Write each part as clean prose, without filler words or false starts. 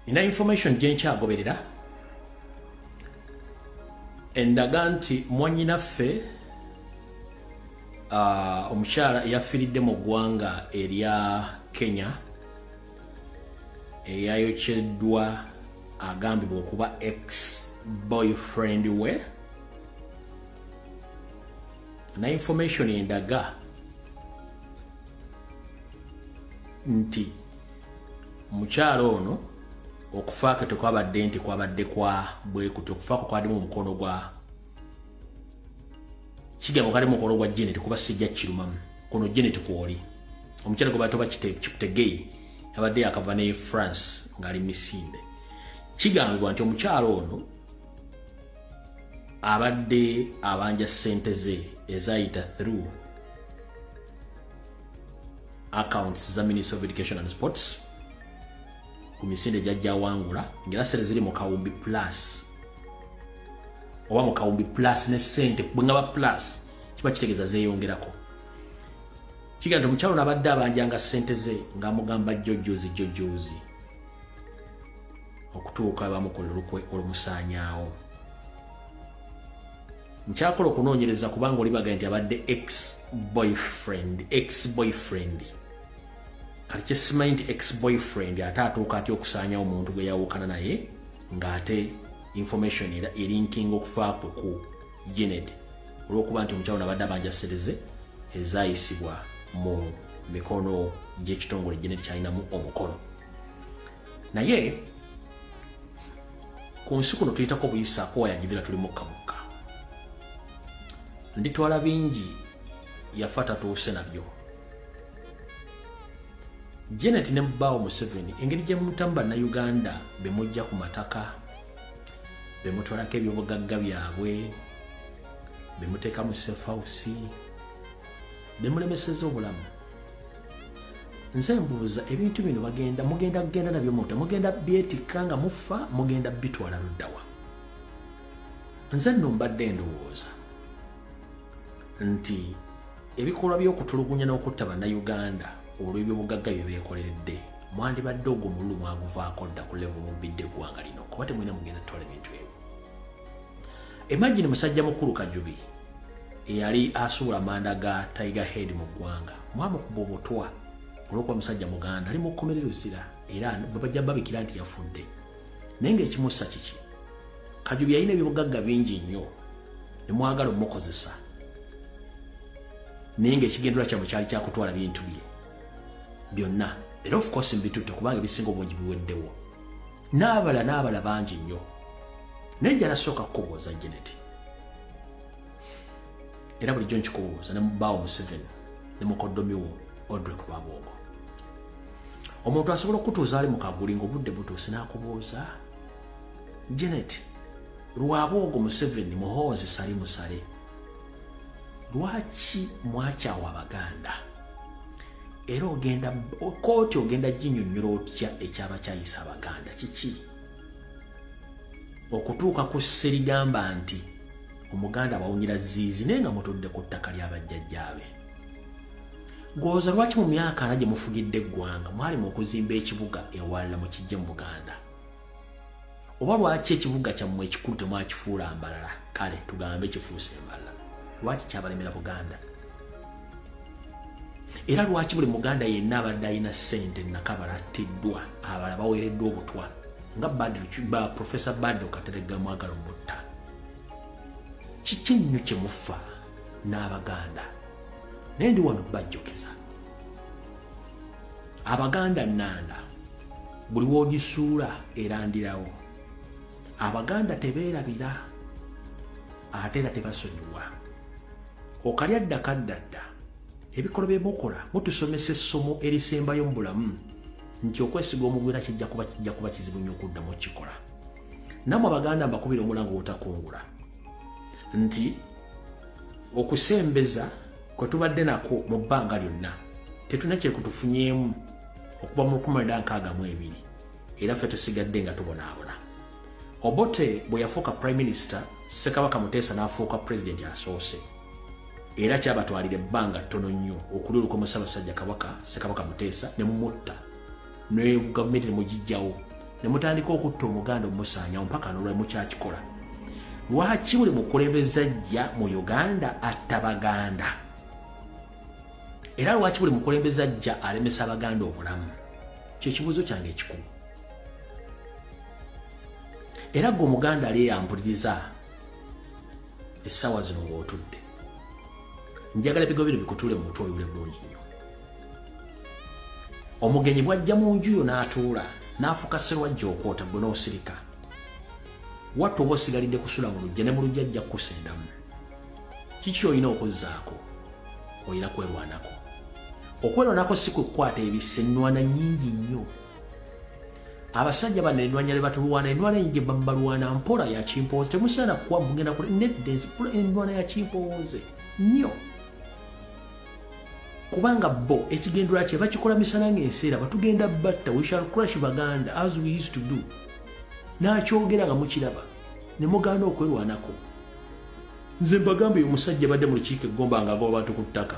Nina information gyenkyagoberera endaga nti mwannyinaffe omukyala eyafiiridde mu ggwanga erya Kenya eyayokyddwa agambibwa okuba ex-boyfriend we. Na information endaga nti mukyala ono okufaako tekwabadde nti kwabadde kwa bwekuti, okufaako kwalimu omukono gwa kigambo kalimu omukono gwa Janet kuba sijja kirumamu kuno Janet kwoli omukyala gwe batoba Kiptegei abadde yakava ne France ngali Misinde. Kigambibwa nti omukyala ono abadde abanja ssente ze ezayita through accounts za Ministry of Education and Sports ku misinde jajja wangula ngera sere ziri mu kawumbi plus oba mu kawumbi plus ne sente bwengaba plus kiba kitegeza zeeyongerako. Kigamba omukyala ono abadde abanjanga ssente ze ng'amugamba jjojjozi okutuuka bamukolera olukwe olumusaanyaawo. Nkyakola okunoonyereza kubanga oli bagaye nti abadde ex-boyfriend kati kyesimanyi nti ex-boyfriend ate atuuka atya okusaanyawo omuntu gwe yawukana naye ng'ate information era elinkinga okufaakwe ku Janet olw'okuba nti omukyala ono abadde abanja ssente ze ezaayisibwa mu mikono gy'ekitongole Janet kyalinamu omukono. Naye ku nsi kuno tuyitako buyisaako wayajibira tuli mukka nditwala bingi yafa tatuuse nabyo. Janet ne Mubawo Museveni engeri gye mutamu bannayuganda be mujja ku mataka be mutwalako ebyobugagga byabwe be muteeka mu sefawusi be mulemeseza obulamu. Nze mbuuza ebintu bino mugenda kugenda nabyo muta mugenda byetikka nga mufa mugenda bitwala luddawa. Nze nno mbadde ndowooza nti ebikolwa by'okutulugunya n'okutta bannayuganda olw'ebyobugagga bye beekoleredde mwandibadde ogwo omululu mwaguvaako dda ku level mubidde eggwanga lino kuba temwina mugenda tutwala ebintu ebyo. Imagine musajja mukulu Kajubi eyali asuula amanda ga Tiger Head mu ggwanga mwamukuba obutwa olw'okuba musajja muganda ali mu kkomera luzira era bajja babikira nti yafudde. Naye ng'ekimussa kiki Kajubi yalina ebyobugagga bingi nnyo ne mwagala omukozesa naye ng'ekigendera kyabwe kyali kyakutwala bintu bye byonna era of course mbitutte kubanga ebisinga obungi biweddewo n'abala bangi nnyo. Naye nja nasooka kukubuuza Janet era bulijjo nkikubuuza ne Mubawo Museveni ne mukoddomi wo Audrey Rwabwogo. Omuntu asobola okutuuza ali mu kagulingo obudde butuuse n'akubuuza Janet Rwabwogo Museveni muhoozi sali musale lwaki mwakyawa Abaganda era ogenda kooti ogenda ginnyonnyola otya ekyabakyayisa Abaganda kiki okutuuka ku sserigamba nti Omuganda bawunyira ziizi naye nga mutudde ku ttaka ly'abajjajjaabe. Gw'oza lwaki mu myaka ana gye mufugidde eggwanga mwali mu okuzimba ekibuga ewalala mu kijje mu Buganda oba lwaki ekibuga kyammwe ekikulu temwakifuula Mbalala kale tugambe kifuuse Mbalala lwaki kyabalemera Buganda era lwaki buli Muganda yenna abadde alina ssente nakabala attiddwa abala baweereddwa obutwa nga Professor Badru Kateregga mwagala omutta. Kiki nnyo kye mufa n'Abaganda naye ndi wano bajjokeza Abaganda nnanda buli woogisuula erandirawo. Abaganda tebeerabira ate era tebasonyiwa. Okalya ddakaddadda ebikolwa bye mukola mutusomesa essomo erisembayo mu bulamu nti okwesiga omugwira kijja kuba kizibu nnyo okuddamu okikola. Nammwe Abaganda mbakubira omulango obutakungula nti okusembeza kwe tubadde nako mu bbanga lyonna tetuna kyekutufunyeemu okuva mu 1962 era ffe tusigadde nga tubonaabona. Obote bwe yafuuka Prime Minister Ssekabaka Muteesa n'afuuka President asoose era kyabatwalira ebbanga ttono nnyo okuli olukomo Ssaabasajja Kabaka Ssekabaka Muteesa ne mumutta ne gavumenti ne mugijjawo ne mutandika okutta omuganda omusaanya mpaka n'olwa mukyakikola. Lwaki buli mukulembeze ajja mu Uganda atta baganda? Era lwaki buli mukulembeze ajja alemesa abaganda obulamu? Kye kibuuzo kyange ekikulu. Era gwe omuganda ali eyambuliriza essaawa zino ng'otudde, njagala ebigo bino bikutuule mu mutwe oyule bulungi nnyo. Omugenyi bw'ajja mu nju yo n'atuula n'afuka sserwajja okwota gwe n'osirika, wattu oba osigalidde kusula mu lujja ne mu lujja ajja kukusendamu. Kiki olina okuzzaako? Olina kwerwanako. Okwerwanako si kukwata ebisse, ennwana nnyingi nnyo. Abasajja bano ennwanya le batulwana, ennwana enje babalwana mpola ya kimpooze, temusaana kuwa mugenda kule nedde ennwana ya kimpooze nnyo. Kubanga bo ekigendera kye bakikola misana ng'enseera batugenda batta, we shall crush Baganda as we used to do. N'akyogera nga mukiraba ne mugaana okwerwanako. Nze mbagambe omusajja badde mu lukiiko eggomba nga agoba bantu ku ttaka,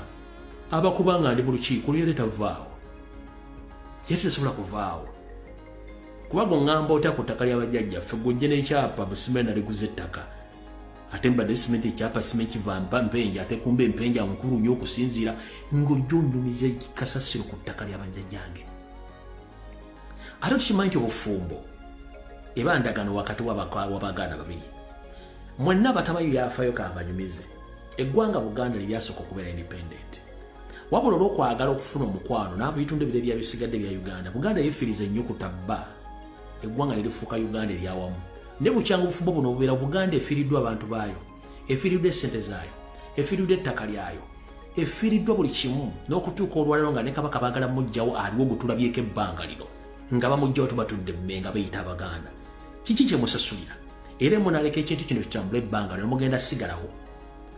abakubanga ndi mu lukiiko luyere tavaawo, yete tesobola kuvaawo. Kubago ngamba ota ku ttaka ly'abajjajjaffe gujje n'ekyapa busimenti aliguze ettaka, ate mbadde simenti ekyapa simenti kivampa mpenja, ate kumbe mpenja nkulu nnyo okusinziira ng'ojja onnumiza kasasiro ku ttaka ly'abajjajjange. Ate tukimanyi nti obufumbo eba ndagano wakati w'abaganda babiri. Mwenna abatamanyi byafaayo kambanyumize, eggwanga Buganda lyasooka okubeera independent. Wabula olw'okwagala okufuna omukwano n'ebitundu ebirala ebyabisigadde bya Uganda, Buganda yeefiriza ennyo ku tabba, eggwanga ne lifuuka Uganda eryawamu. Ne bukyanga obufumbo buno obubeera, Buganda efiiriddwa abantu baayo, efiiriddwa essente zaayo, efiiriddwa ettaka lyayo, efiiriddwa buli kimu, n'okutuuka olwaleero nga ne Kabaka baagala muggyawo aliwo gutulabyeko ebbanga lino, nga bamuggyawo tubatudde mmenga bayita Abaganda. Kiki kye musasulira? Era munaleka ekintu kino kitambula ebbanga ne mugenda sigalawo,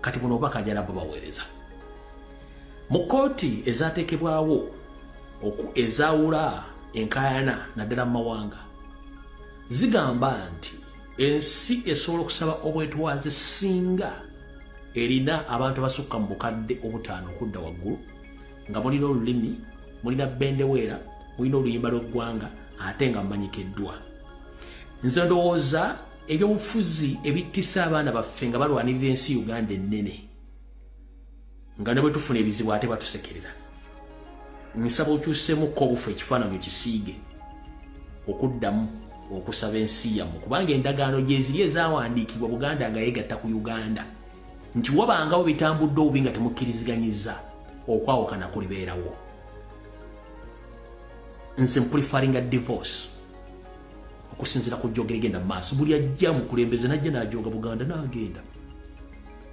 kati buno obubaka njala bo baweereza. Mu kkooti ezaateekebwawo ezaawula enkaayana naddala mu mawanga zigamba nti ensi esobola okusaba obwetwaze singa erina abantu abasukka mu bukadde obutaano okudda waggulu, nga mulina olulimi, mulina bendeweera, mulina oluyimba lw'eggwanga ate nga mmanyikiddwa. Nze ndowooza ebyobufuzi ebittisa abaana baffe nga balwanirira ensi Uganda ennene, nga ne bwe tufuna ebizibu ate batusekerera. Nsaba okyuseemukko obufu ekifaananyi kisiige okuddamu okusaba ensi yammwe, kubanga endagaano gye ziri ezaawandiikibwa Buganda nga yeegatta ku Uganda, nti wabangawo bitambudde obubi nga temukkiriziganyizza, okwawukana kulibeerawo. Nze mpulifaringa divorce okusinziira ku jjogera egenda mu maaso. Buli ajja mukulembeze najja n'ajoga Buganda n'agenda.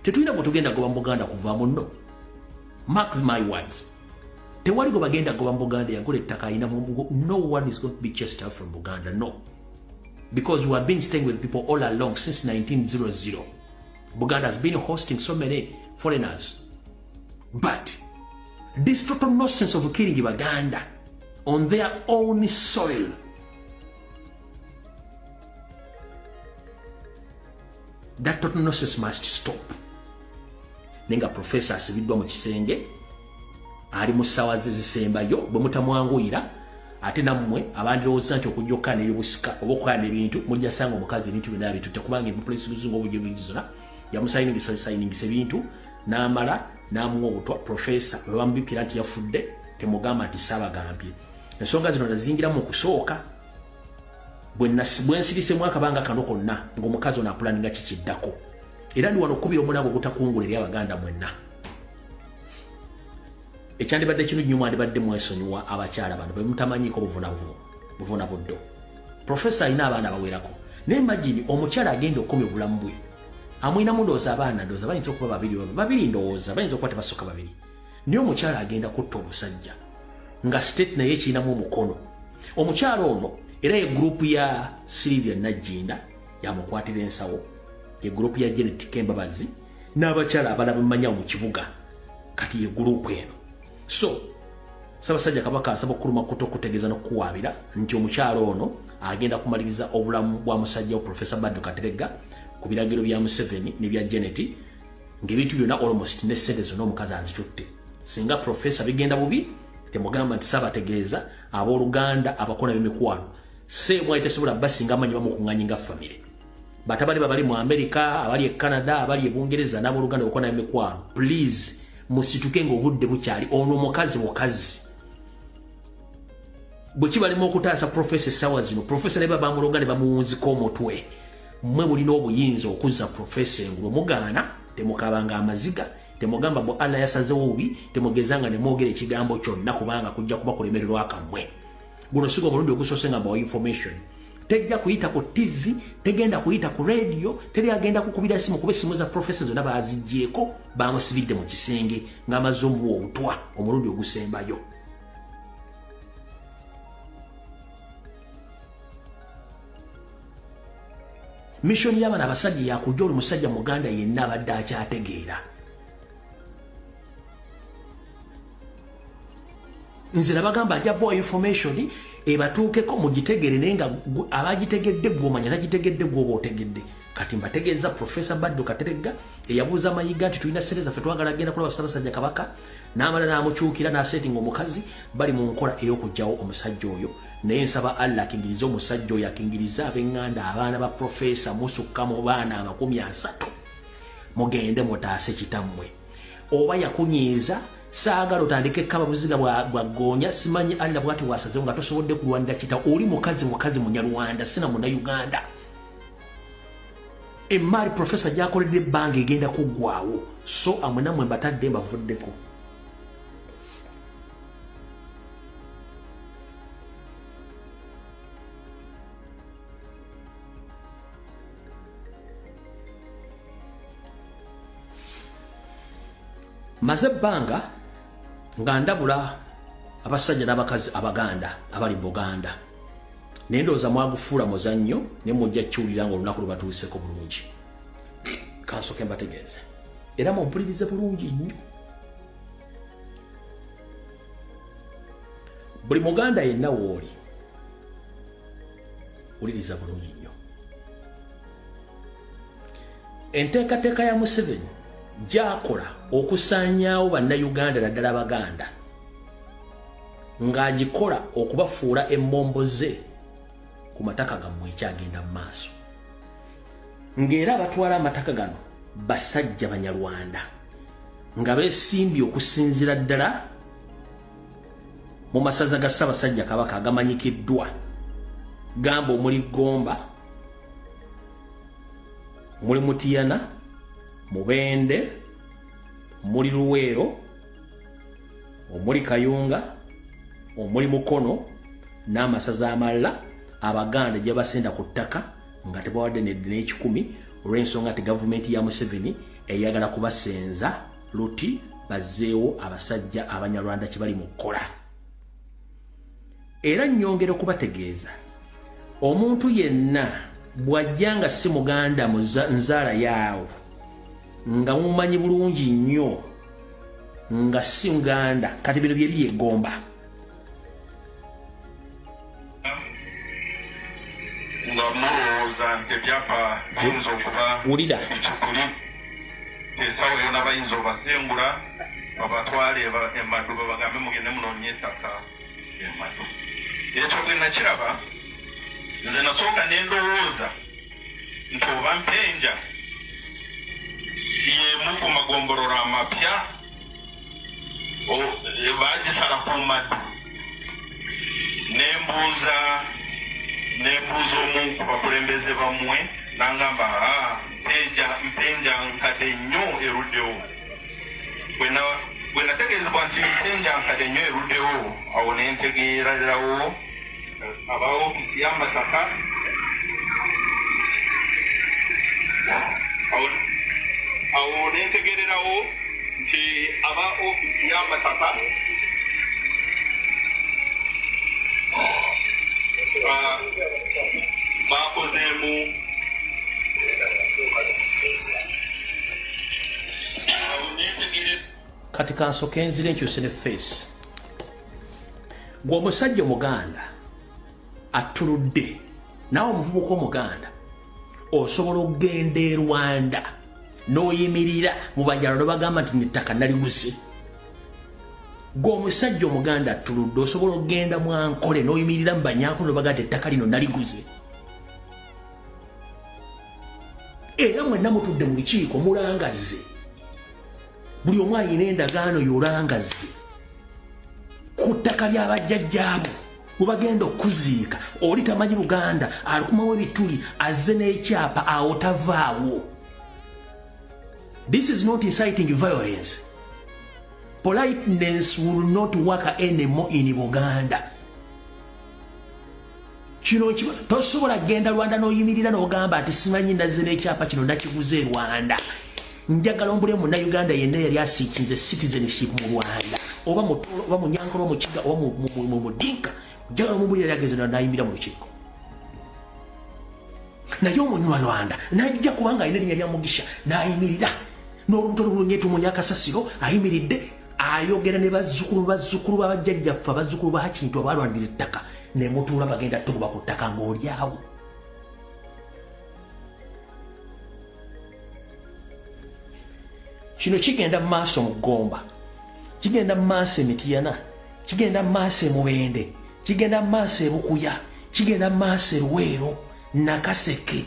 Tetulina gwe tugenda goba mu Buganda kuvaamu nno. Mark my words. Tewali gwe bagenda goba mu Buganda yagula ettaka alina mu. No one is going to be chased out from Buganda, no. Because we have been staying with people all along since 1900. Buganda has been hosting so many foreigners. But this total nonsense of killing Baganda on their own soil, that total nonsense must stop. Nenga professor asibiddwa mu kisenge ali mu ssaawa ze zisembayo bwe mutamwanguyira, ate nammwe abandirowooza nti okujja okukana ebyobusika oba okukana ebintu mujja sanga omukazi ebintu byonna bitutta, kubanga empulesi luzungu obujja bwizona yamusayiningisa ebintu n'amala n'amuwa obutwa. Professor bwe bamubikira nti yafudde temugamba nti saabagambye. Ensonga zino nazingiramu okusooka bwe nsirise akabanga kano konna ng'omukazi ono apulaninga kikiddako. Era ndi wano okubira omulabo obutakungula eri Abaganda mwenna. Ekyandibadde kino nnyo mwandibadde mwesonyiwa abakyala bano bwe mutamanyiiko buvuna buddo. Professor alina abaana bawerako. Naye imagine omukyala agenda okumya obulamu bwe. Amwinamu ndowooza abaana, ndowooza bayinza okuba babiri ndowooza bayinza okuba tebasooka babiri. Naye omukyala agenda kutta omusajja nga state naye ekirinamu omukono. Omukyala ono era ye group ya Sylvia Najinda yamukwatira ensawo, ye group ya Janet Kembabazi n'abakyala abalala bamanya mu kibuga, kati ye group eno. So Ssaabasajja Kabaka asaba okuluma kuto okutegeeza n'okuwaabira nti omukyala ono agenda kumaliriza obulamu bwa musajja wa Professor Badru Kateregga ku biragiro bya Museveni ne bya Janet, ng'ebintu byonna almost ne ssente zonna omukazi azitutte. Singa Professor bigenda bubi temugamba nti Ssaabategeeza abooluganda abakola b'emikwano sebo ayitesobola basinga amanyi bamukunganya nga family batabali babali mu America abali e Canada abali e Bungereza nabo Luganda okona emekwano please musituke ngo obudde bukyali ono mukazi bwe kibalimo okutaasa professor sawa zino professor ne baba muluganda bamuwunziko omutwe mmwe bulina obuyinza okuzza professor ngulo mugana temukabanga amaziga temugamba bo Allah yasazewo obubi temugezanga ne mwogera ekigambo kyonna kubanga kujja kuba kulemererwa akamwe guno sigo bulungi okusosenga ba information tejja kuyita ku TV tegenda kuyita ku radio teri agenda kukubira simu kube simu za professors zonna bazijjeko bamusibidde mu kisenge ng'amazomu obutwa omulundi ogusembayo mission y'abana abasajja yakujja oli musajja muganda yenna abadde akyategeera nze nabagamba ajja information ebatuukeko mugitegere naye nga abagitegedde gw'omanya nagitegedde gw'oba otegedde kati mbategeeza Professor Baddo Kateregga eyabuuza amayiga nti tulina ssente zaffe twagala agenda kulaba Ssaabasajja Kabaka n'amala n'amukyukira n'asetinga omukazi bali mu nkola ey'okugyawo omusajja oyo naye nsaba Allah akingiriza omusajja oyo akingiriza ab'eŋŋanda abaana ba Professor musukka mu baana 30 mugende mutaase kitammwe oba yakunyiiza saagala otandike kaba buziga bwa gonya simanyi Allah bwati wasazewo nga tosobodde kulwanira kita oli mukazi munyarwanda sina muna Uganda emari Professor gyakoledde ebbanga egenda kuggwaawo so amwenamwe mbatadde mbavuddeko maze ebbanga nga ndabula abasajja n'abakazi abaganda abali Buganda nendoza mwagufuula muzannyo ne mujja kiwulira nga olunaku lubatuuseko bulungi kansoke mbategeeze era mumpulirize bulungi nnyo buli muganda yenna wooli wuliriza bulungi nnyo enteekateeka ya Museveni gyakola okusaanyaawo bannayuganda naddala abaganda ng'agikola okubafuula embombo ze ku mataka gammwe ekyagenda mu maaso ng'era abatwala amataka gano basajja banyarwanda nga beesimbye okusinziira ddala mu masaza ga Ssaabasajja Kabaka agamanyikiddwa gamba omuli Gomba muli Mutiyana Mubende omuli Luweero omuli Kayunga omuli Mukono n'amasaza amalala abaganda gye basenda ku ttaka nga tebawadde n'ekikumi olw'ensonga nti gavumenti ya Museveni eyagala kubasenza luti bazzeewo abasajja abanyarwanda kye bali mu kkola era nnyongera okubategeeza omuntu yenna bw'ajja nga si muganda mu nzaala yaawo nga mumanyi bulungi nnyo nga si Uganda kati bino bye biri Gomba nga mulowooza nti ebyapa bayinza okuba wulira ekikuli esawa yona bayinza obasengula babatwale emaddu babagambe mugende munoonye ettaka emaddu ekyo bwe nakiraba nze nasooka nendowooza nti oba mpenja yemu ku magombororo amapya bagisala ku maddu nembuuza omu ku bakulembeze bammwe nangamba mpenja nkadde nnyo eruddewo bwe nategeezebwa nti mpenja nkadde nnyo eruddewo awo nentegeererawo aba ofisi y'amataka awo nentegererawo nti aba ofisi y'amataka bakozeemu kati kansoke nzire enkyuse ne face gwe omusajja omuganda atuludde naawe omuvubuka omuganda osobola okugenda e Rwanda n'oyimirira mu bajjalo bagamba nti nettaka naliguze G'omusajja Omuganda attuludde osobola okgenda mu Ankole n'oyimirira mu Banyankole n'obagamba ettaka lino naliguze. Era mwenna mutudde mu lukiiko mulangazze. Buli omu alina endagaano y'olangazze ku ttaka ly'abajjajjaabo bwe bagenda okuziika. Oli tamanyi Luganda, alikumawo ebituli azze n'ekyapa awo tavaawo. This is not inciting violence. Politeness will not work anymore in Buganda. Kino tosobola genda Rwanda n'oyimirira n'ogamba ati simanyi ndazze n'ekyapa kino ndakiguze Rwanda. Njagala ombule mu Uganda yenna yali asiikinze citizenship mu Rwanda. Oba mu Nyankole, mu Kiga, oba mu Dinka. Njagala omumbulira yali ageze n'ayimirira mu lukiiko. Naye omunywa Rwanda n'ajja kubanga alina erinnya lya Mugisha n'ayimirira. N'olubuto lulunyeetu mu Nyakasasiro ayimiridde ayogera ne bazzukulu b'abajjajjaffe abazzukulu ba Kintu abalwanirira ettaka ne mutuula bagenda tukuba ku ttaka ng'oli awo. Kino kigenda mu maaso mu Gomba, kigenda mu maaso e Mityana, kigenda mu maaso e Mubende, kigenda mu maaso e Bukuya, kigenda mu maaso e Luweero, Nakaseke,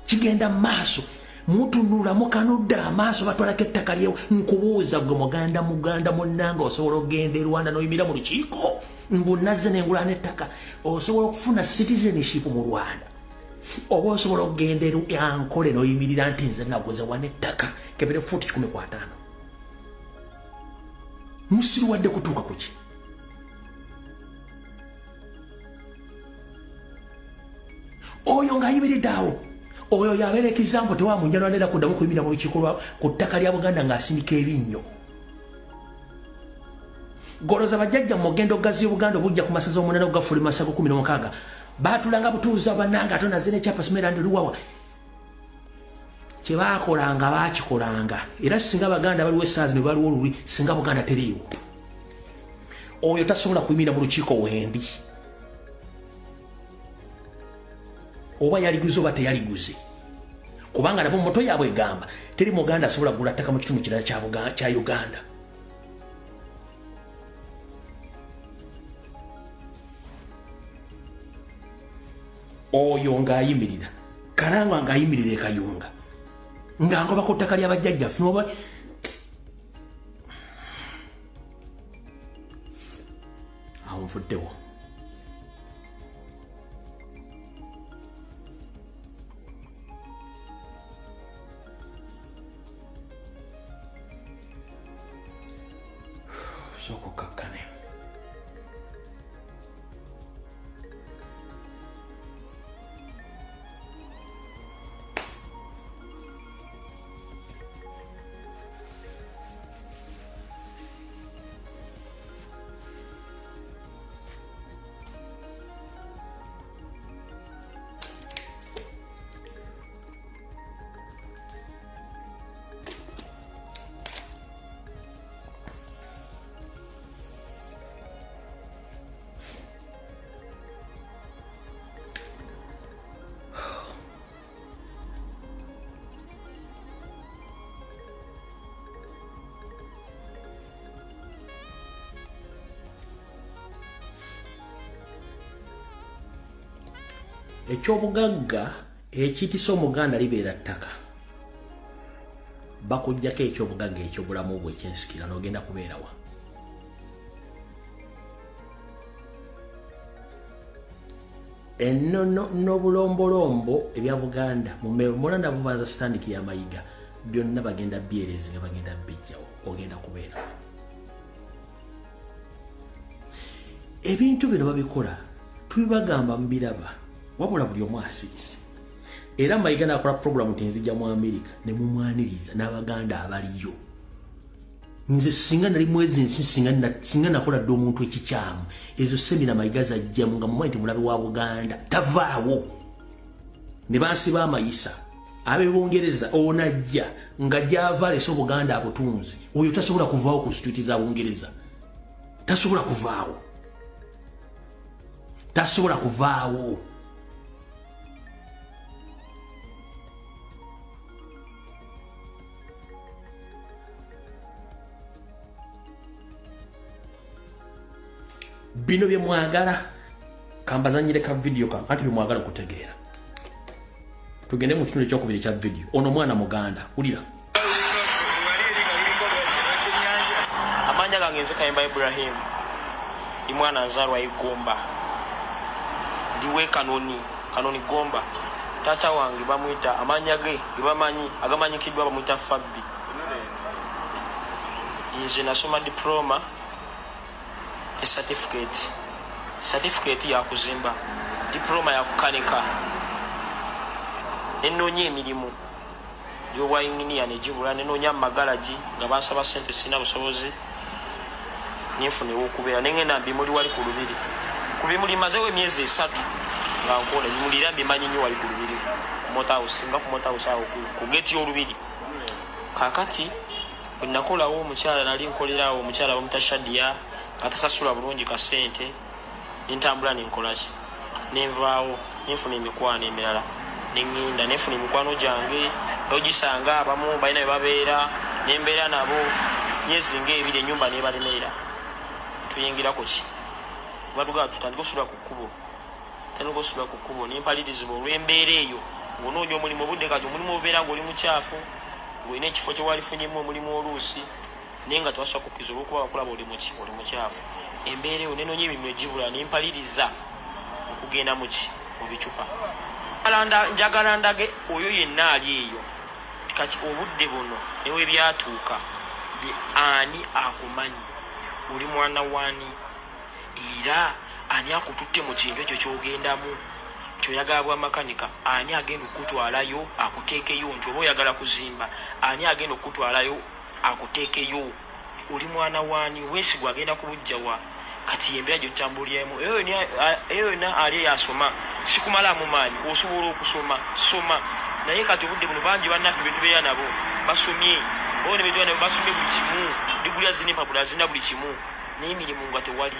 kigenda mu maaso. Mutunula mukanudde amaaso batwalako ettaka lyewo. Nkubuuza gwe Muganda munnanga osobola okgenda e Rwanda n'oyimirira mu lukiiko mbu nazze n'engulana ettaka? Osobola okufuna citizenship mu Rwanda? Oba osobola okgenda e Ankole n'oyimirira nti nze naguze wano ettaka kebere fuuti 15? Musiruwadde kutuuka ku ki? Oyo ng'ayimiridde awo, oyo yabeera ekizampo tewamunjanwanera kuddamu kuyimirira mu lukiiko ku ttaka lya Buganda ng'asindika ebinnyo. Goloza bajjajja mu ogenda okugazi Buganda obujja ku masaza omunene ogafuli masago 16 baatulanga butuuza bannanga ate nazze n'ekyapa Simerand Luwawa. Kye baakolanga baakikolanga, era singa Baganda baliwo essaazi ne baliwo oluli, singa Buganda teriiwo. Oyo tasobola kuyimirira mu lukiiko wendi. Oba yaliguze oba teyaliguze, kubanga nabo moto yaabwe egamba teri Muganda asobola kugula ttaka mu kitundu kirala kya Uganda. Oyo ng'ayimirira, Karangwa ng'ayimirira e Kayunga ng'angoba ku ttaka ly'abajjajjaffe n'oba awo nfuddewo. Soko kakkane. Ekyobugagga ekiyitisa Omuganda libeera ttaka. Bakuggyako ekyobugagga ekyobulamu bwe ekyensikira n'ogenda kubeerawa. Ennono n'obulombolombo ebya Buganda mulanda buvanza sitandiki ya Mayiga byonna bagenda byerezi nga bagenda bijjawo, ogenda kubeerawa. Ebintu bino babikola tubibagamba mu biraba wabula buli omu asirise. Era Mayiga n'akola programu tenzijja mu Amerika ne mumwaniriza n'Abaganda abaliyo. Nze singa nali mwezi nsi singa nakola dde omuntu ekikyamu ezo semina Mayiga zajjamu nga mumanyi temulabe wa Buganda tavaawo. Ne bansiba amayisa ab'Ebungereza onajja nga gy'ava alese Obuganda abutunzi. Oyo tasobola kuvaawo ku situiti za Bungereza. Tasobola kuvaawo. Tasobola kuvaawo. bino bye mwagala kambazanyire ka video ka anti bye mwagala kutegeera tugende mu kitundu ekyokubiri kya video ono mwana muganda ulira amanya gange nze Kayemba Ibrahim ndi mwana nzalwa igomba ndiwe kanoni gomba tata wange bamwita amanya ge gebamanyi agamanyikidwa bamwita Fabi nze nasoma diploma certificate ya kuzimba diploma ya kukanika ennonye emirimu gy'obwa engineer ne gibula nenonya mu magalaji nga bansaba ssente sina busobozi ninfuna ew'okubeera nengenda mbimuli wali ku lubiri ku bimuli mazeewo emyezi 3 nga nkola bimulira mbimanyi nnyo wali ku lubiri ku motahouse nga ku motahouse awo ku geti y'olubiri kakati bwe nakolawo omukyala nali nkolerawo omukyala bamuta Shadia atasasula bulungi ka ssente nintambula nenkolaki nenvaawo ninfuna emikwano emirala nengenda nenfuna emikwano gyange ogisanga abamu balina bye babeera nembeera nabo myezi ng'ebiri ennyumba nebalemerera tuyingirako ki badugaa tutandika osula ku kkubo nempalirizibwa olw'embeera eyo ng'onoonya omulimu obudde kati omulimu obeera ng'oli mukyafu ng'olina ekifo kye walifunyemu omulimu oluusi naye nga tewasobola kukkiriza olw'okuba bakulaba oli mukyafu embeera eyo nenoonya emirimu egibula nempaliriza okugenda mu bicupa njagala ndage oyo yenna ali eyo kati obudde buno newe byatuuka ani akumanyi oli mwana wani era ani akututte mu kintu ekyo kyogendamu kyoyagala bwa makanika ani agenda okutwalayo akuteekeyo nti oba oyagala kuzimba ani agenda okutwalayo akuteekeyo oli mwana wani weesigwa agenda kubujjawa kati embeera gyotambuliramu eyo yonna ali yasoma sikumalamu maanyi osobola okusoma soma naye kati obudde buno bangi bannaffe betubeera nabo basomye oyo nebetubeera nabo basomye buli kimu diguli azina empapula azina buli kimu naye emirimu nga tewali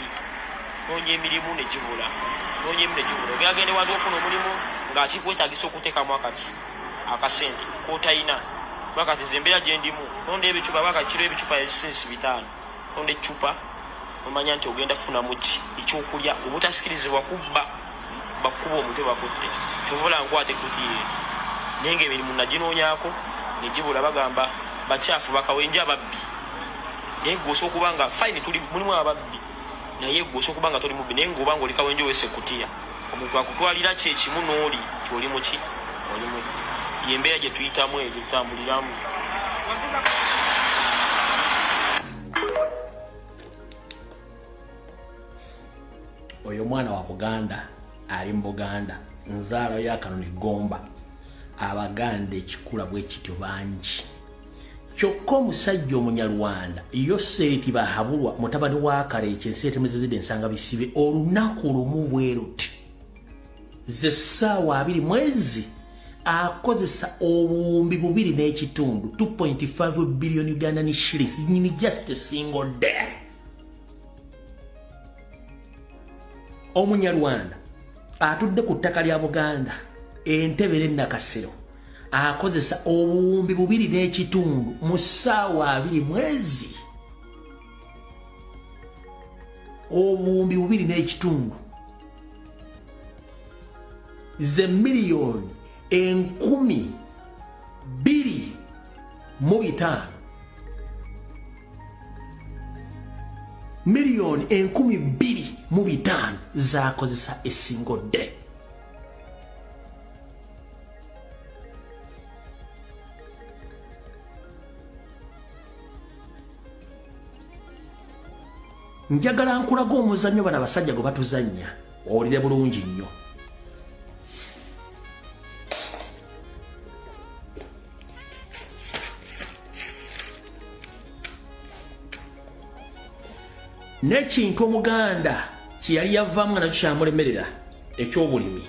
noonya emirimu negibula ogagende wantu ofuna omulimu ng'akikwetagisa okuteekamu akasente kotayina bakati nze embeera gyendimu nonda ebicupa bakati kiro ebicupa ebisensi 5 nonda ecupa omanya nti ogenda funamu ki ekyokulya obutasikirizibwa kubba bakuba omutwe bakutte kyovula nkwate kutiye naye ng'emirimu naginoonyako negibula bagamba bakyafu bakawenja ababbi naye gwosa okuba nga fayini tuli mulimu ababbi naye gwosa okuba nga toli mubbi naye ng'oba nga oli kawenja owese kutiya omuntu akutwalira kyekimu n'oli kyoli muki olimu yembeera gye tuyitamu eyo tutambuliramu oyo mwana wa Buganda ali mu Buganda nzaalo ya Kanoni Gomba Abaganda ekikula bwe kityo bangi kyokka omusajja Omunyarwanda iyo seeti bahabulwa mutabani wa kale ekyenseete muzizide ensanga bisibe olunaku lumu bweruti ze ssaawa 2 mwezi akozesa obuwumbi 2 n'ekitundu 2.5 billion Ugandan shillings in just a single day. Omunyarwanda atudde ku ttaka lya Buganda entebere Nakasero akozesa obuwumbi 2 n'ekitundu mu ssaawa 2 mwezi obuwumbi 2 n'ekitundu ze miliyoni 10,205 miliyoni 10,205 zakozesa a single day. Njagala nkulaga omuzannyo bana basajja gwe batuzannya owulire bulungi nnyo. Nekintu Omuganda kiyali yavaamu nga nakyo kyamulemerera ekyobulimi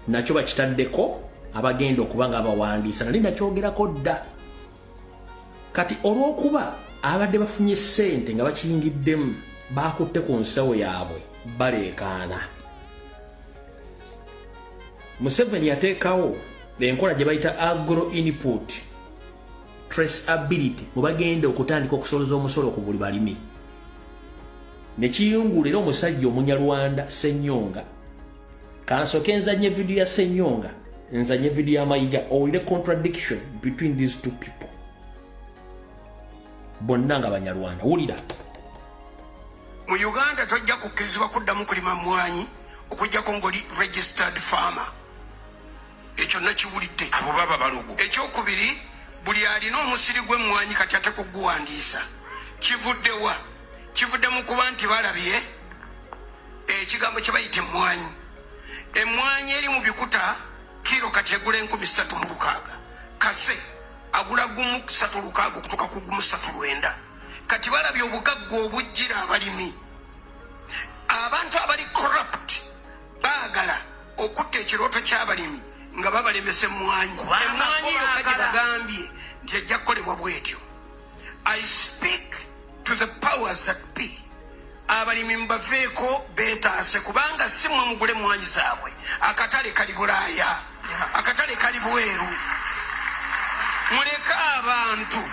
nakyo bakitaddeko abagenda okuba nga abawandiisa nali nakyogerako dda kati olw'okuba abadde bafunye ssente nga bakiyingiddemu bakutte ku nsawo yaabwe baleekaana. Museveni yateekawo enkola gye bayita agro input traceability mwe bagenda okutandika okusolooza omusolo ku buli balimi. ne kiyungulira omusajja Omunyarwanda Ssenyonga. Kansoke nzanye video ya Ssenyonga, nzanye video ya Mayiga, owulire contradiction between these two people. Bonna nga Banyarwanda, wulira. Mu Uganda tojja kukkirizibwa kuddamu kulima mmwanyi okujjako ng'oli registered farmer. Ekyo nakiwulidde. Abo baba balugu. Ekyokubiri, buli alina omusiri gw'emmwanyi kati ate kuguwandiisa. Kivuddewa. Kivudde mu kuba nti balabye ekigambo kye bayita emmwanyi. Emmwanyi eri mu bikuta kiro kati egula 3,600. Kase agula gumu 3,600 okutuuka ku gumu 3,900. Kati balabye obugagga obujjira abalimi. Abantu abali corrupt baagala okutta ekirooto ky'abalimi nga babalemesa emmwanyi. Emmwanyi yokka gye bagambye nti ejja kukolebwa bwetyo. I speak to the powers that be. Abalimi mbaveeko beetaase kubanga si mmwe mugule emmwanyi zaabwe. Akatale kali Bulaaya, akatale kali Bweru. Muleke abantu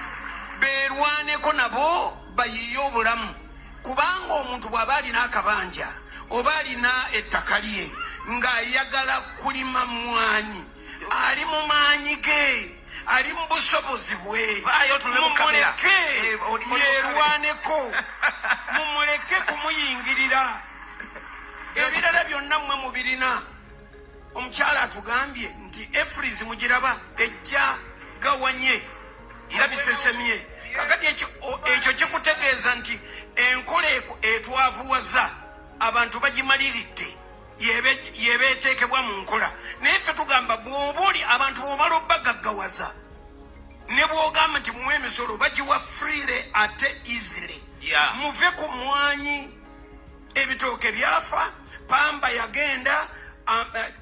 beerwaneko nabo bayiye obulamu. Kubanga omuntu bw'aba alina akabanja oba alina ettaka lye ng'ayagala kulima mmwanyi, ali mu maanyi ge, ali mu busobozi bwe. Mumuleke yeerwaneko, mumuleke kumuyingirira. Ebirala byonna mmwe mubirina. Omukyala atugambye nti Efrizi mugiraba ejja gawanye nga bisesemye. Kakati ekyo kikutegeeza nti enkola etwavuwaza abantu bagimaliridde yebeeteekebwa mu nkola. Naye ffe tugamba bw'oba abantu bw'omala obbagaggawaza ne bw'ogamba nti muwe emisolo bagiwa freely ate easily. Muve ku mmwanyi. Ebitooke byafa, pamba yagenda,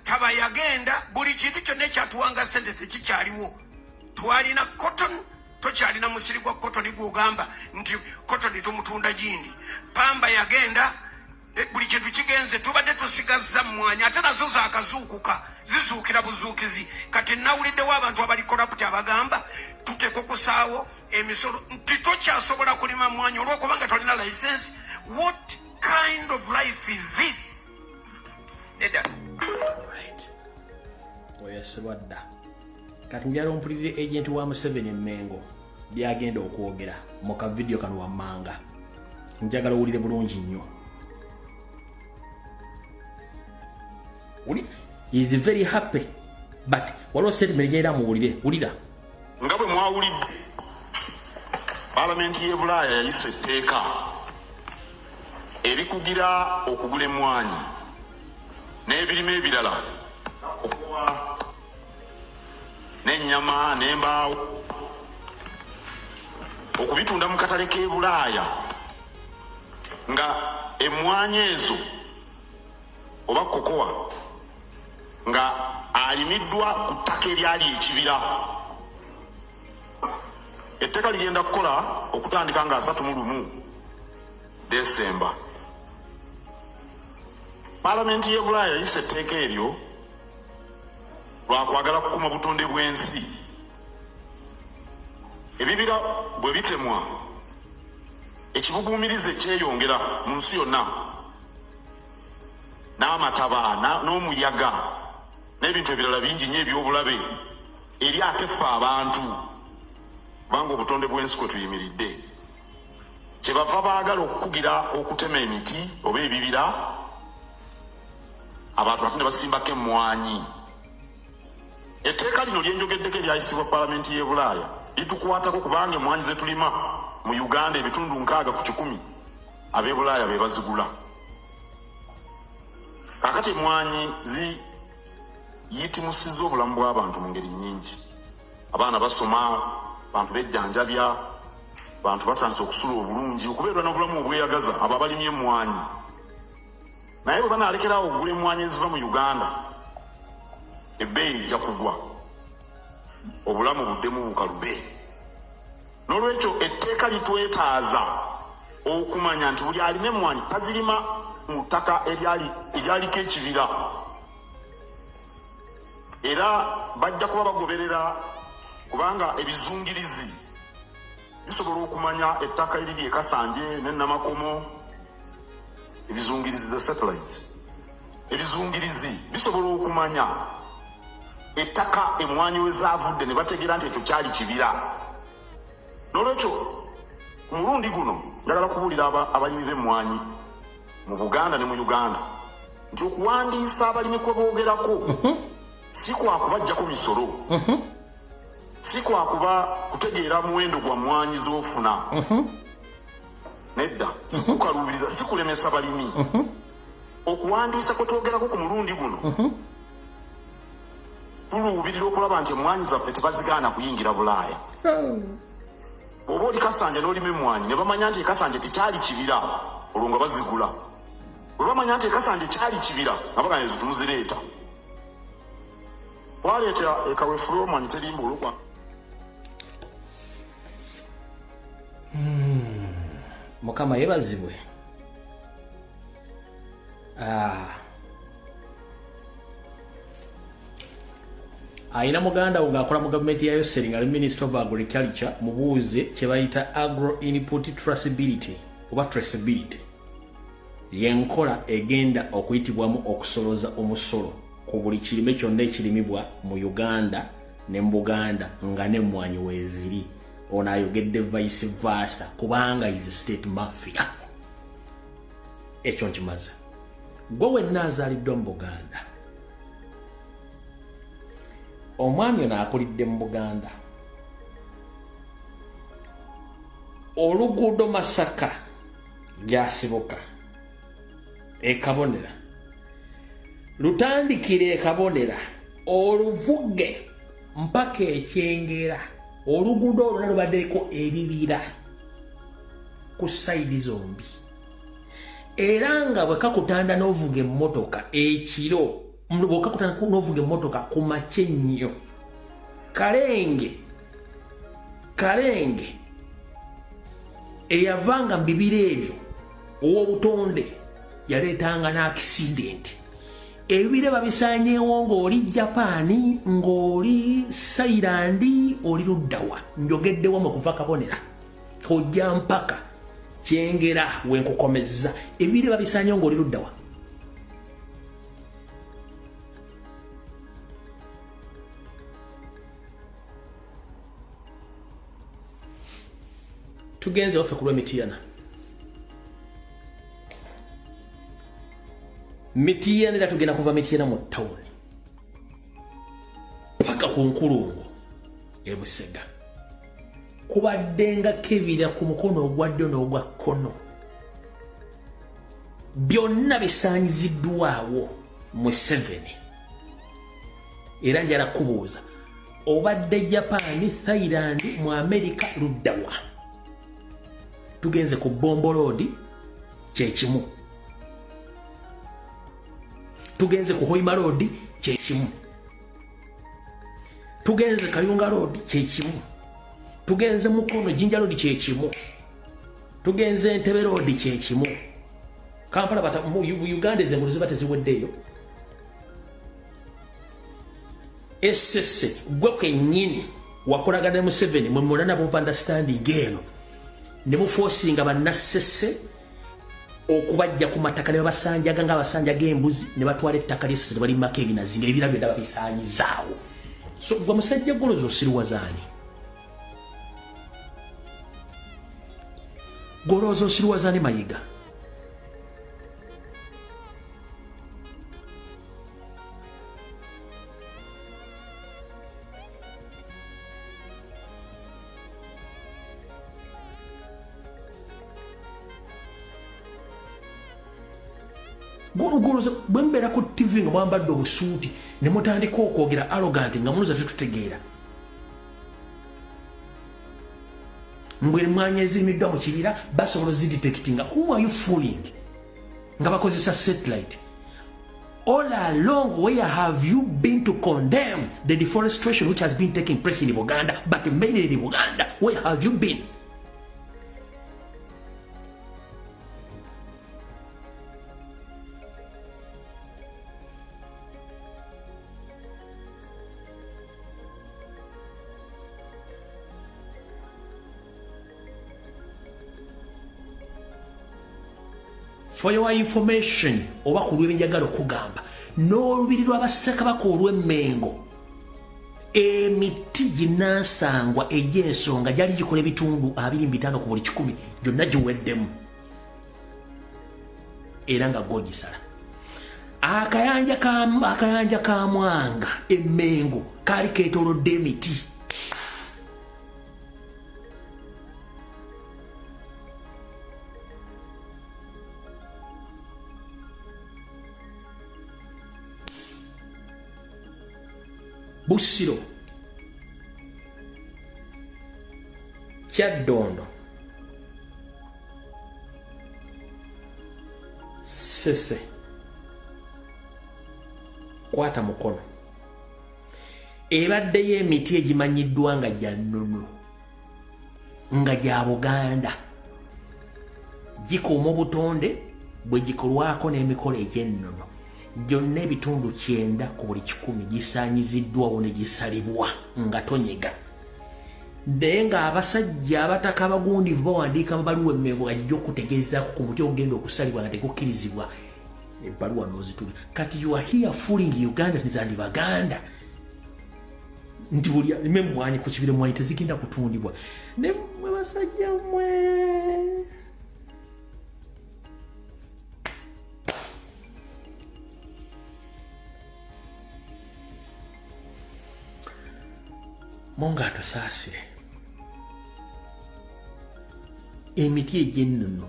taba yagenda, buli kintu kyonna ekyatuwanga ssente tekikyaliwo. Twalina cotton, tokyalina musiri gwa cotton gw'ogamba nti cotton tumutunda gindi. Pamba yagenda, buli kintu kigenze, tubadde tusigazza mmwanyi ate nazo zaakazuukuka zizuukira buzuukizi. Kati nawuliddewo abantu abali corrupt abagamba tuteeka okusaawo emisolo nti tokyasobola kulima mmwanyi olw'okubanga tolina license. What kind of life is this? Right. Oyesebwa dda. Kati njala ompulirire agent wa Museveni Mengo byagenda okwogera mu ka video kano wammanga. Njagala owulire bulungi nnyo. He is very happy, but waliwo statement gyera muwulire. Wulira. Nga bwe mwawulidde Parliament y'e Bulaaya yayise etteeka erikugira okugula emmwanyi n'ebirime ebirala okuwa n'ennyama n'embaawo okubitunda mu katale k'e Bulaaya nga emmwanyi ezo oba kokowa nga alimiddwa ku ttaka eryali ekibira. Etteeka ligenda kukola okutandika nga 31 Desemba. Parliament y'e Bulaaya yayise etteeka eryo lwakwagala kukuma butonde bw'ensi. Ebibira bwe bitemwa ekibuguumirize kyeyongera mu nsi yonna, n'amataba n'omuyaga n'ebintu ebirala bingi nnyo eby'obulabe eri ate ffe abantu kubanga obutonde bw'ensi kwe tuyimiridde. Kyebava baagala okukugira okutema emiti oba ebibira abantu ate ne basimbako emmwanyi. Etteeka lino lyenjogeddeko eryayisibwa Parliament y'e Bulaaya litukwatako kubanga emmwanyi ze tulima mu Uganda ebitundu 60 ku 100 ab'e Bulaaya be bazigula. Kakati emmwanyi yitimusizza obulamu bw'abantu mu ngeri nnyingi. Abaana basoma, abantu bejjanjabya, abantu batandise okusula obulungi, okubeerwa n'obulamu obweyagaza abo abalimye emmwanyi. Naye bwe banaalekerawo okugula emmwanyi eziva mu Uganda, ebbeeyi ejja kugwa, obulamu buddemu bukalube. N'olwekyo etteeka litwetaaza okumanya nti buli alima emmwanyi tazirima mu ttaka eryaliko ekibira. Era bajja kuba bagoberera kubanga ebizungirizi bisobola okumanya ettaka eriri e Kasanje ne Namakomo ebizungirizi za satellite ebizungirizi bisobola okumanya ettaka emwanyi we zaavudde ne bategeera nti ekyo kyali kibira. N'olwekyo ku mulundi guno njagala kubuulira abalimi b'emmwanyi mu Buganda ne mu Uganda nti okuwandiisa abalimi kwe boogerako si kwakubajjako misolo, si kwakuba kutegeera muwendo gwa mmwanyi z'ofuna, nedda si kukaluubiriza, si kulemesa balimi. Okuwandiisa kwe twogerako ku mulundi guno tuluubirira okulaba nti emmwanyi zaffe tebazigaana kuyingira Bulaaya. Oba oli Kasanja n'olima emmwanyi ne bamanya nti Kasanja tekyali kibira, olwo nga bazigula. Bwe bamanya nti Kasanja kyali kibira nga baganya ezo tumuzireeta. Waleeta ekawefula omwanyi terimba olwokwa. Mukama yebazibwe. Aina muganda ng'akola mu gavumenti ya Yoseri nga Minister of Agriculture mubuuze kye bayita agro input traceability oba traceability. Yenkola egenda okuyitibwamu okusoloza omusolo ku buli kirime kyonna ekirimibwa mu Uganda ne mu Buganda nga n'emmwanyi weeziri. Ono ayogedde vice versa kubanga is a state mafia. Ekyo nkimaze. Gwe wenna azaaliddwa mu Buganda. Omwami ono akulidde mu Buganda. Oluguudo Masaka gyasibuka ekabonera lutandikira ekabonera oluvuge mpaka ekyengera. Oluguudo olwo lubaddeko ebibira ku sayidi zombi. Era nga bwe kakutanda n'ovuga emmotoka ekiro, bwe kakutanda n'ovuga emmotoka ku makya ennyo, Kalenge eyavanga mu bibira ebyo ow'obutonde yaleetanga n'akisidenti. Ebibira babisaanyeewo ng'oli Japaani, ng'oli Sairandi, oli luddawa. Njogeddewo mu kuva kabonera ojja mpaka kyengera wenkukomezza. Ebibira babisaanyeewo ng'oli luddawa. Tugenze offe ku lw'Emityana. Mityana era tugenda kuva Mityana mu ttawuni paka ku Nkulungo e Busega. Kubadde nga kebira ku mukono ogwa ddyo n'ogwa kkono. Byonna bisaanyiziddwawo mu 7. Era njala kubuuza obadde Japaani, Thailand, mu America luddawa. Tugenze ku Bombo Road kyekimu. Tugenze ku Hoima Road kyekimu. Tugenze Kayunga Road kyekimu. Tugenze Mukono Jinja Road kyekimu. Tugenze Entebbe Road kyekimu. Kampala bata mu Uganda ezengulu ziba teziweddeyo. Essese gwe kwennyini wakolagana mu 7 mwe mulana bu understanding eno ne muforcinga bannassese okubajja ku mataka ne basanjaga nga abasanja g'embuzi ne batwala ettaka ly'essese ne balimako ebinazi ng'ebira byonna babisaanyizaawo. So gwe musajja goloza osiruwazaani. Goloza osiruwazaani Mayiga. Goloza bwe mbeera ku TV nga mwambadde obusuuti ne mutandika okwogera arrogant nga munuza tetutegeera. Mbwe emmwanyi ezirimiddwa mu kibira basobola zidetectinga. Who are you fooling? Nga bakozesa satellite. All along, where have you been to condemn the deforestation which has been taking place in Uganda, but mainly in Uganda? Where have you been? For your information, oba ku lw'ebyenjagala okugamba, n'olubiri lw'Abassekabaka olw'Emmengo, emiti ginansangwa egy'ensonga gyali gikola ebitundu 25 ku buli 100 gyonna giweddemu era nga gwogisala. Akayanja ka Mwanga Emmengo kaali keetoolodde emiti. Busiro, Kyaddondo, Sese, Kwata Mukono, ebaddeyo emiti egimanyiddwa nga gya nnono nga gya Buganda, gikuuma obutonde bwe gikolwako n'emikolo egy'ennono. Gyonna ebitundu 9 ku buli 100 gisaanyiziddwawo ne gisalibwa nga tonyega. Naye ng'abasajja abataka abagundivu bawandiika amabaluwa Emmengo ajja okutegeeza ku muti ogenda okusalibwa nga tegukkirizibwa. Ebbaluwa n'ozitula. Kati you are here fooling Ugandans and Baganda. Nti buli mmwanyi ku kibira mwanyi tezigenda kutundibwa. Ne mwe basajja mwe. Mungu atusaasire. Emiti egy'ennono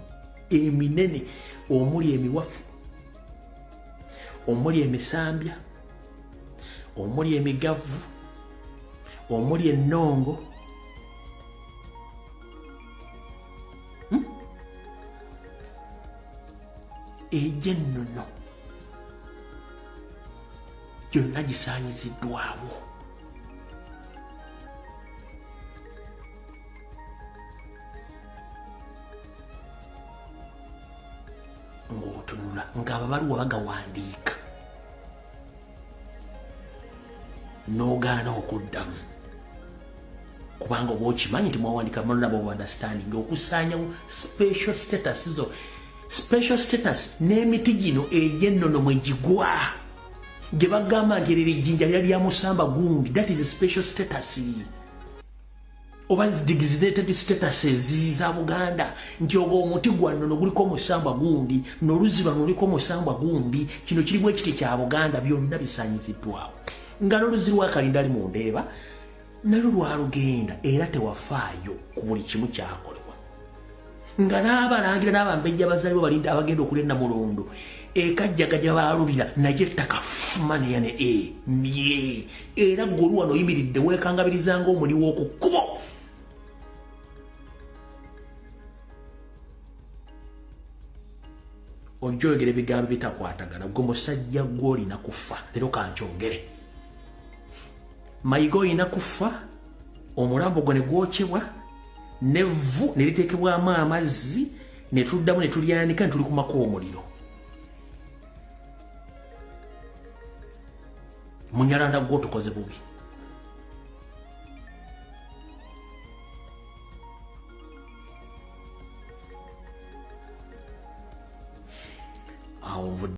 eminene omuli emiwafu, omuli emisambya, omuli emigavu, omuli ennongo, egy'ennono gyonna gisaanyiziddwawo. Ng'otunula ng'ababaluwa bagawandiika n'ogaana okuddamu kubanga oba okimanyi nti mwawandiika memorandum of understanding okusaanyawo special status n'emiti gino egy'ennono mwe gigwa gye bagamba nti eryo ejjinja lya Musamba gundi, that is a special status. Oba designated statuses za Buganda nti ogwo omuti gwa nnono guliko Musamba gundi n'oluziba luliko Musamba gundi, kino kirimu ekiti kya Buganda, byonna bisaanyiziddwawo. Nga n'oluzi lwa Kalindali mu Ndeeba nalwo lwalugenda era tewafaayo ku buli kimu kyakolebwa. Nga n'abalangira n'abambejja abazaalibwa balinda abagenda okulya Namulondo ekajjagajja baalulira naye ettaka fumane ne nye era ggwe wano oyimiridde weekangabiriza ng'omuli w'oku kkubo. Ojjoogera ebigambo bitakwatagana, gwe musajja gw'olina kufa. Leero kankyongere, Mayiga olina kufa, omulambo gwo ne gwokyebwa, n'evvu ne liteekebwamu amazzi, ne tuddamu ne tulyanika ne tulikumako omuliro. Munyalanda gwo tukoze bubi.